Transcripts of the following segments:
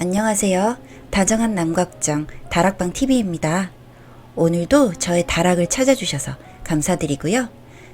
안녕하세요. 다정한 남걱정 다락방TV입니다. 오늘도 저의 다락을 찾아주셔서 감사드리고요.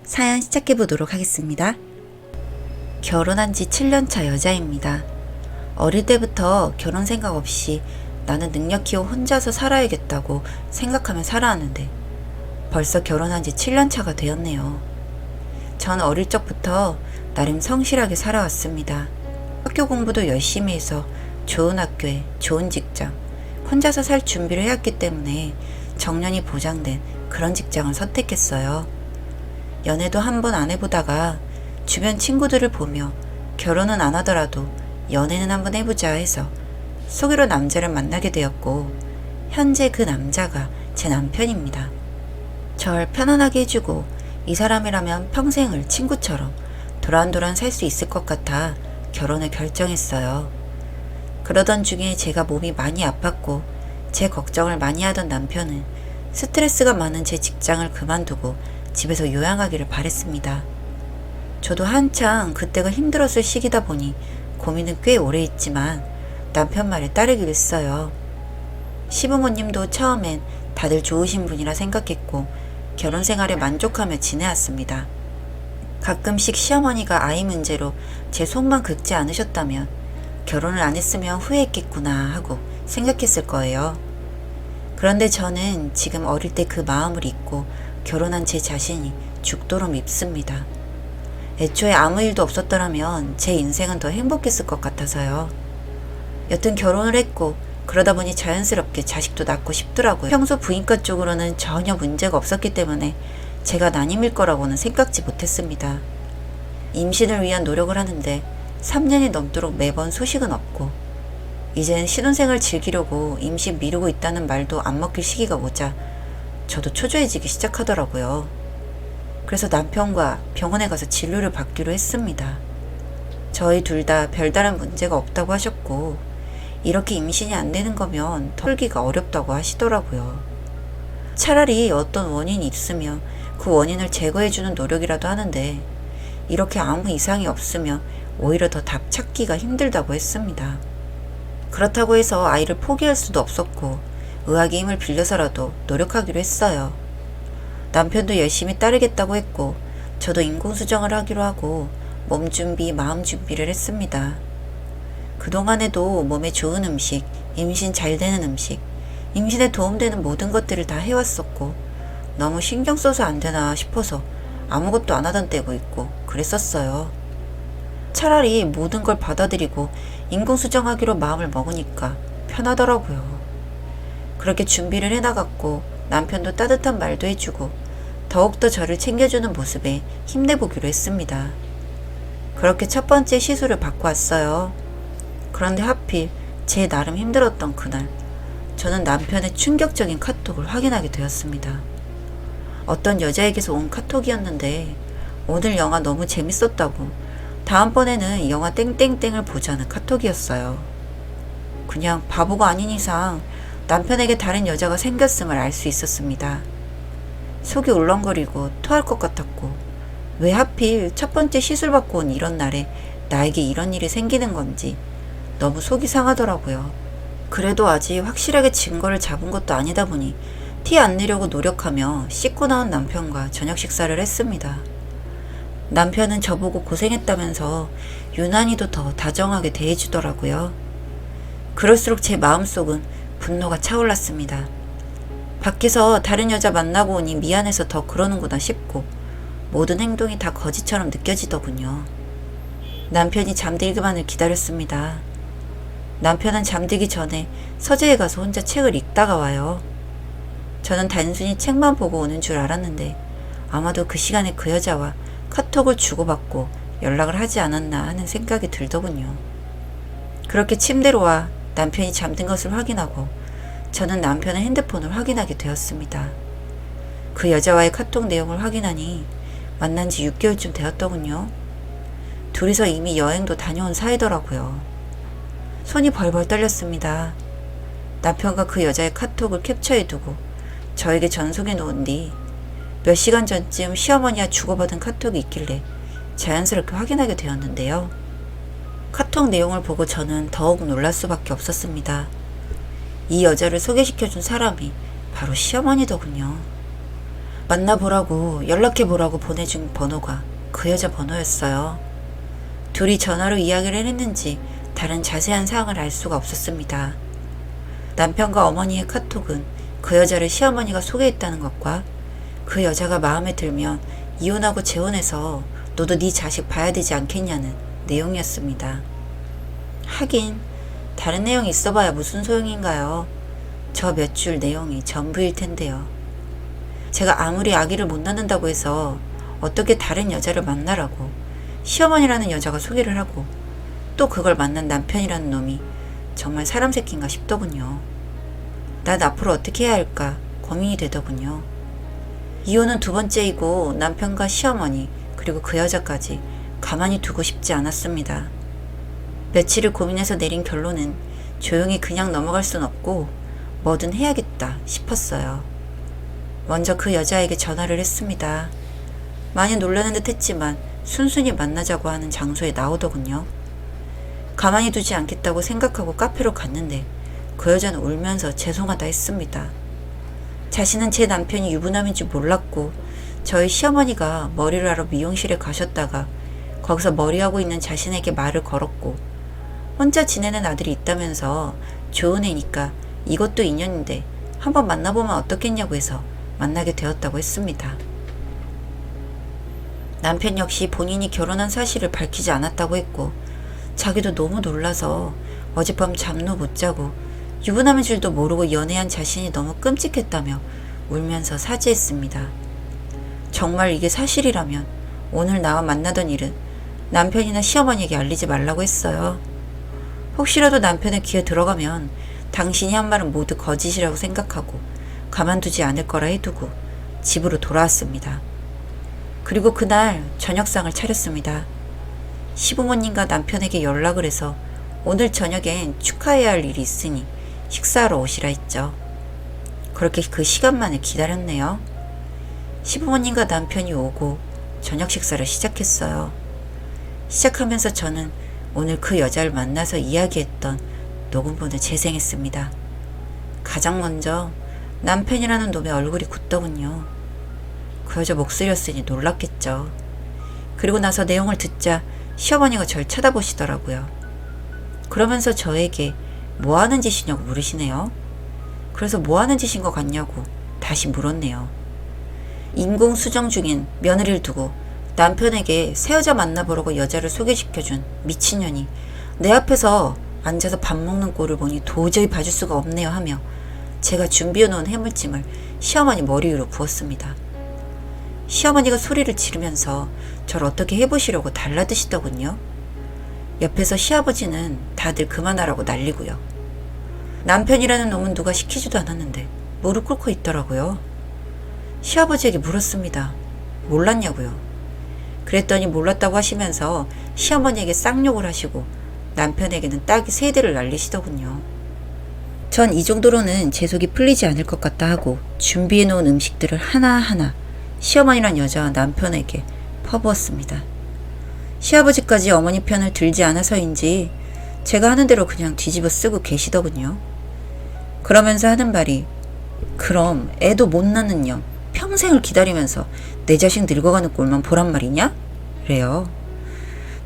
사연 시작해보도록 하겠습니다. 결혼한 지 7년차 여자입니다. 어릴 때부터 결혼 생각 없이 나는 능력키워 혼자서 살아야겠다고 생각하며 살아왔는데 벌써 결혼한 지 7년차가 되었네요. 전 어릴 적부터 나름 성실하게 살아왔습니다. 학교 공부도 열심히 해서 좋은 학교에 좋은 직장, 혼자서 살 준비를 해왔기 때문에 정년이 보장된 그런 직장을 선택했어요. 연애도 한 번 안 해보다가 주변 친구들을 보며 결혼은 안 하더라도 연애는 한번 해보자 해서 소개로 남자를 만나게 되었고, 현재 그 남자가 제 남편입니다. 절 편안하게 해주고 이 사람이라면 평생을 친구처럼 도란도란 살 수 있을 것 같아 결혼을 결정했어요. 그러던 중에 제가 몸이 많이 아팠고 제 걱정을 많이 하던 남편은 스트레스가 많은 제 직장을 그만두고 집에서 요양하기를 바랬습니다. 저도 한창 그때가 힘들었을 시기다 보니 고민은 꽤 오래 했지만 남편 말에 따르기로 했어요. 시부모님도 처음엔 다들 좋으신 분이라 생각했고 결혼 생활에 만족하며 지내왔습니다. 가끔씩 시어머니가 아이 문제로 제 속만 긁지 않으셨다면 결혼을 안 했으면 후회했겠구나 하고 생각했을 거예요. 그런데 저는 지금 어릴 때 그 마음을 잊고 결혼한 제 자신이 죽도록 밉습니다. 애초에 아무 일도 없었더라면 제 인생은 더 행복했을 것 같아서요. 여튼 결혼을 했고 그러다 보니 자연스럽게 자식도 낳고 싶더라고요. 평소 부인과 쪽으로는 전혀 문제가 없었기 때문에 제가 난임일 거라고는 생각지 못했습니다. 임신을 위한 노력을 하는데 3년이 넘도록 매번 소식은 없고 이젠 신혼생활 즐기려고 임신 미루고 있다는 말도 안 먹힐 시기가 오자 저도 초조해지기 시작하더라고요. 그래서 남편과 병원에 가서 진료를 받기로 했습니다. 저희 둘 다 별다른 문제가 없다고 하셨고 이렇게 임신이 안 되는 거면 털기가 어렵다고 하시더라고요. 차라리 어떤 원인이 있으면 그 원인을 제거해주는 노력이라도 하는데 이렇게 아무 이상이 없으면 오히려 더 답 찾기가 힘들다고 했습니다. 그렇다고 해서 아이를 포기할 수도 없었고 의학의 힘을 빌려서라도 노력하기로 했어요. 남편도 열심히 따르겠다고 했고 저도 인공수정을 하기로 하고 몸 준비, 마음 준비를 했습니다. 그동안에도 몸에 좋은 음식, 임신 잘 되는 음식, 임신에 도움되는 모든 것들을 다 해왔었고 너무 신경 써서 안 되나 싶어서 아무것도 안 하던 때고 있고 그랬었어요. 차라리 모든 걸 받아들이고 인공수정하기로 마음을 먹으니까 편하더라고요. 그렇게 준비를 해나갔고 남편도 따뜻한 말도 해주고 더욱더 저를 챙겨주는 모습에 힘내보기로 했습니다. 그렇게 첫 번째 시술을 받고 왔어요. 그런데 하필 제 나름 힘들었던 그날 저는 남편의 충격적인 카톡을 확인하게 되었습니다. 어떤 여자에게서 온 카톡이었는데 오늘 영화 너무 재밌었다고 다음번에는 영화 땡땡땡을 보자는 카톡이었어요. 그냥 바보가 아닌 이상 남편에게 다른 여자가 생겼음을 알 수 있었습니다. 속이 울렁거리고 토할 것 같았고 왜 하필 첫 번째 시술 받고 온 이런 날에 나에게 이런 일이 생기는 건지 너무 속이 상하더라고요. 그래도 아직 확실하게 증거를 잡은 것도 아니다 보니 티 안 내려고 노력하며 씻고 나온 남편과 저녁 식사를 했습니다. 남편은 저보고 고생했다면서 유난히도 더 다정하게 대해주더라고요. 그럴수록 제 마음속은 분노가 차올랐습니다. 밖에서 다른 여자 만나고 오니 미안해서 더 그러는구나 싶고 모든 행동이 다 거짓처럼 느껴지더군요. 남편이 잠들기만을 기다렸습니다. 남편은 잠들기 전에 서재에 가서 혼자 책을 읽다가 와요. 저는 단순히 책만 보고 오는 줄 알았는데 아마도 그 시간에 그 여자와 카톡을 주고받고 연락을 하지 않았나 하는 생각이 들더군요. 그렇게 침대로 와 남편이 잠든 것을 확인하고 저는 남편의 핸드폰을 확인하게 되었습니다. 그 여자와의 카톡 내용을 확인하니 만난 지 6개월쯤 되었더군요. 둘이서 이미 여행도 다녀온 사이더라고요. 손이 벌벌 떨렸습니다. 남편과 그 여자의 카톡을 캡처해두고 저에게 전송해 놓은 뒤 몇 시간 전쯤 시어머니와 주고받은 카톡이 있길래 자연스럽게 확인하게 되었는데요. 카톡 내용을 보고 저는 더욱 놀랄 수밖에 없었습니다. 이 여자를 소개시켜준 사람이 바로 시어머니더군요. 만나보라고 연락해보라고 보내준 번호가 그 여자 번호였어요. 둘이 전화로 이야기를 했는지 다른 자세한 사항을 알 수가 없었습니다. 남편과 어머니의 카톡은 그 여자를 시어머니가 소개했다는 것과 그 여자가 마음에 들면 이혼하고 재혼해서 너도 네 자식 봐야 되지 않겠냐는 내용이었습니다. 하긴 다른 내용이 있어봐야 무슨 소용인가요? 저 몇 줄 내용이 전부일 텐데요. 제가 아무리 아기를 못 낳는다고 해서 어떻게 다른 여자를 만나라고 시어머니라는 여자가 소개를 하고 또 그걸 만난 남편이라는 놈이 정말 사람 새끼인가 싶더군요. 난 앞으로 어떻게 해야 할까 고민이 되더군요. 이혼은 두 번째이고 남편과 시어머니 그리고 그 여자까지 가만히 두고 싶지 않았습니다. 며칠을 고민해서 내린 결론은 조용히 그냥 넘어갈 순 없고 뭐든 해야겠다 싶었어요. 먼저 그 여자에게 전화를 했습니다. 많이 놀라는 듯 했지만 순순히 만나자고 하는 장소에 나오더군요. 가만히 두지 않겠다고 생각하고 카페로 갔는데 그 여자는 울면서 죄송하다 했습니다. 자신은 제 남편이 유부남인 줄 몰랐고 저희 시어머니가 머리를 하러 미용실에 가셨다가 거기서 머리하고 있는 자신에게 말을 걸었고 혼자 지내는 아들이 있다면서 좋은 애니까 이것도 인연인데 한번 만나보면 어떻겠냐고 해서 만나게 되었다고 했습니다. 남편 역시 본인이 결혼한 사실을 밝히지 않았다고 했고 자기도 너무 놀라서 어젯밤 잠도 못 자고 유부남인 줄도 모르고 연애한 자신이 너무 끔찍했다며 울면서 사죄했습니다. 정말 이게 사실이라면 오늘 나와 만나던 일은 남편이나 시어머니에게 알리지 말라고 했어요. 혹시라도 남편의 귀에 들어가면 당신이 한 말은 모두 거짓이라고 생각하고 가만두지 않을 거라 해두고 집으로 돌아왔습니다. 그리고 그날 저녁상을 차렸습니다. 시부모님과 남편에게 연락을 해서 오늘 저녁엔 축하해야 할 일이 있으니 식사하러 오시라 했죠. 그렇게 그 시간만을 기다렸네요. 시부모님과 남편이 오고 저녁 식사를 시작했어요. 시작하면서 저는 오늘 그 여자를 만나서 이야기했던 녹음본을 재생했습니다. 가장 먼저 남편이라는 놈의 얼굴이 굳더군요. 그 여자 목소리였으니 놀랐겠죠. 그리고 나서 내용을 듣자 시어머니가 절 쳐다보시더라고요. 그러면서 저에게 뭐 하는 짓이냐고 물으시네요. 그래서 뭐 하는 짓인 것 같냐고 다시 물었네요. 인공수정 중인 며느리를 두고 남편에게 새 여자 만나보라고 여자를 소개시켜준 미친년이 내 앞에서 앉아서 밥 먹는 꼴을 보니 도저히 봐줄 수가 없네요 하며 제가 준비해놓은 해물찜을 시어머니 머리 위로 부었습니다. 시어머니가 소리를 지르면서 저를 어떻게 해보시려고 달라드시더군요. 옆에서 시아버지는 다들 그만하라고 난리고요. 남편이라는 놈은 누가 시키지도 않았는데 무릎 꿇고 있더라고요. 시아버지에게 물었습니다. 몰랐냐고요. 그랬더니 몰랐다고 하시면서 시어머니에게 쌍욕을 하시고 남편에게는 딱이 3대를 날리시더군요. 전 이 정도로는 제 속이 풀리지 않을 것 같다 하고 준비해놓은 음식들을 하나하나 시어머니란 여자와 남편에게 퍼부었습니다. 시아버지까지 어머니 편을 들지 않아서인지 제가 하는 대로 그냥 뒤집어 쓰고 계시더군요. 그러면서 하는 말이 그럼 애도 못 낳는 년 평생을 기다리면서 내 자식 늙어가는 꼴만 보란 말이냐? 그래요.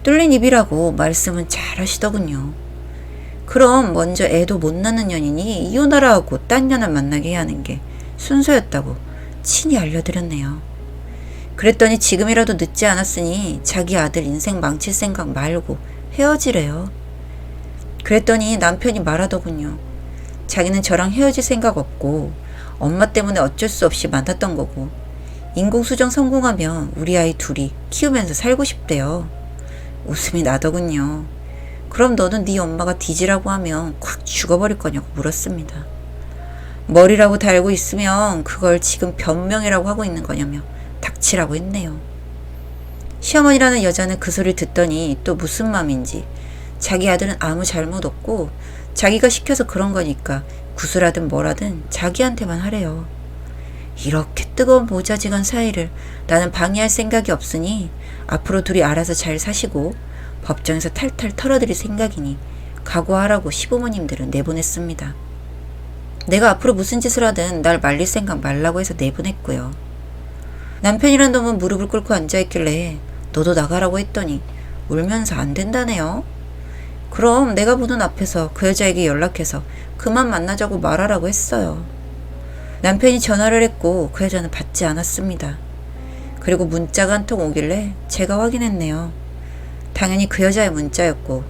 뚫린 입이라고 말씀은 잘 하시더군요. 그럼 먼저 애도 못 낳는 년이니 이혼하라 하고 딴 년을 만나게 해야 하는 게 순서였다고 친히 알려드렸네요. 그랬더니 지금이라도 늦지 않았으니 자기 아들 인생 망칠 생각 말고 헤어지래요. 그랬더니 남편이 말하더군요. 자기는 저랑 헤어질 생각 없고 엄마 때문에 어쩔 수 없이 만났던 거고 인공수정 성공하면 우리 아이 둘이 키우면서 살고 싶대요. 웃음이 나더군요. 그럼 너는 네 엄마가 뒤지라고 하면 콱 죽어버릴 거냐고 물었습니다. 머리라고 달고 있으면 그걸 지금 변명이라고 하고 있는 거냐며 닥치라고 했네요. 시어머니라는 여자는 그 소리를 듣더니 또 무슨 맘인지 자기 아들은 아무 잘못 없고 자기가 시켜서 그런 거니까 구슬하든 뭐라든 자기한테만 하래요. 이렇게 뜨거운 모자지간 사이를 나는 방해할 생각이 없으니 앞으로 둘이 알아서 잘 사시고 법정에서 탈탈 털어드릴 생각이니 각오하라고 시부모님들은 내보냈습니다. 내가 앞으로 무슨 짓을 하든 날 말릴 생각 말라고 해서 내보냈고요. 남편이란 놈은 무릎을 꿇고 앉아있길래 너도 나가라고 했더니 울면서 안 된다네요. 그럼 내가 보는 앞에서 그 여자에게 연락해서 그만 만나자고 말하라고 했어요. 남편이 전화를 했고 그 여자는 받지 않았습니다. 그리고 문자가 한 통 오길래 제가 확인했네요. 당연히 그 여자의 문자였고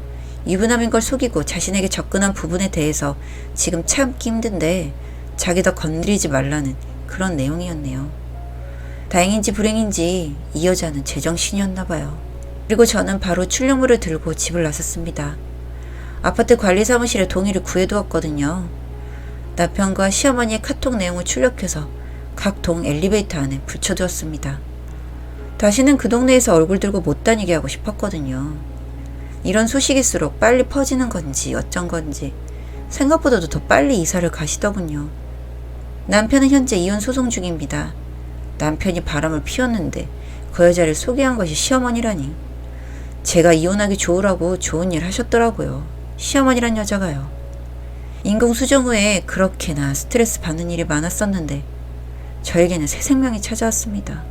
유부남인 걸 속이고 자신에게 접근한 부분에 대해서 지금 참기 힘든데 자기 더 건드리지 말라는 그런 내용이었네요. 다행인지 불행인지 이 여자는 제정신이었나 봐요. 그리고 저는 바로 출력물을 들고 집을 나섰습니다. 아파트 관리사무실에 동의를 구해두었거든요. 남편과 시어머니의 카톡 내용을 출력해서 각 동 엘리베이터 안에 붙여두었습니다. 다시는 그 동네에서 얼굴 들고 못 다니게 하고 싶었거든요. 이런 소식일수록 빨리 퍼지는 건지 어쩐 건지 생각보다도 더 빨리 이사를 가시더군요. 남편은 현재 이혼 소송 중입니다. 남편이 바람을 피웠는데 그 여자를 소개한 것이 시어머니라니. 제가 이혼하기 좋으라고 좋은 일 하셨더라고요. 시어머니란 여자가요. 인공수정 후에 그렇게나 스트레스 받는 일이 많았었는데 저에게는 새 생명이 찾아왔습니다.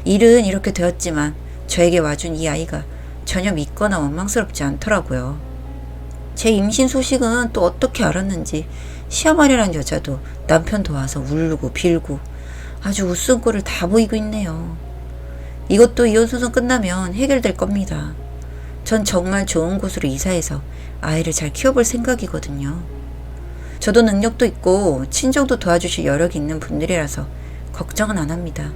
일은 이렇게 되었지만 저에게 와준 이 아이가 전혀 믿거나 원망스럽지 않더라고요. 제 임신 소식은 또 어떻게 알았는지 시어머니란 여자도 남편 도와서 울고 빌고 아주 웃음꼴을 다 보이고 있네요. 이것도 이혼소송 끝나면 해결될 겁니다. 전 정말 좋은 곳으로 이사해서 아이를 잘 키워볼 생각이거든요. 저도 능력도 있고 친정도 도와주실 여력이 있는 분들이라서 걱정은 안 합니다.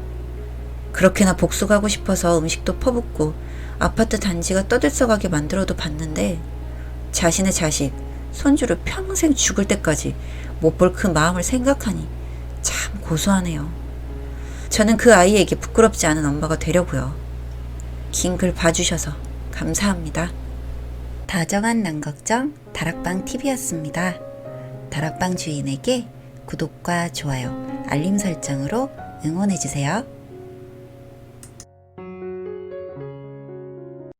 그렇게나 복수가고 싶어서 음식도 퍼붓고 아파트 단지가 떠들썩하게 만들어도 봤는데 자신의 자식, 손주를 평생 죽을 때까지 못 볼 그 마음을 생각하니 참 고소하네요. 저는 그 아이에게 부끄럽지 않은 엄마가 되려고요. 긴 글 봐주셔서 감사합니다. 다정한 남걱정 다락방TV였습니다. 다락방 주인에게 구독과 좋아요, 알림 설정으로 응원해주세요.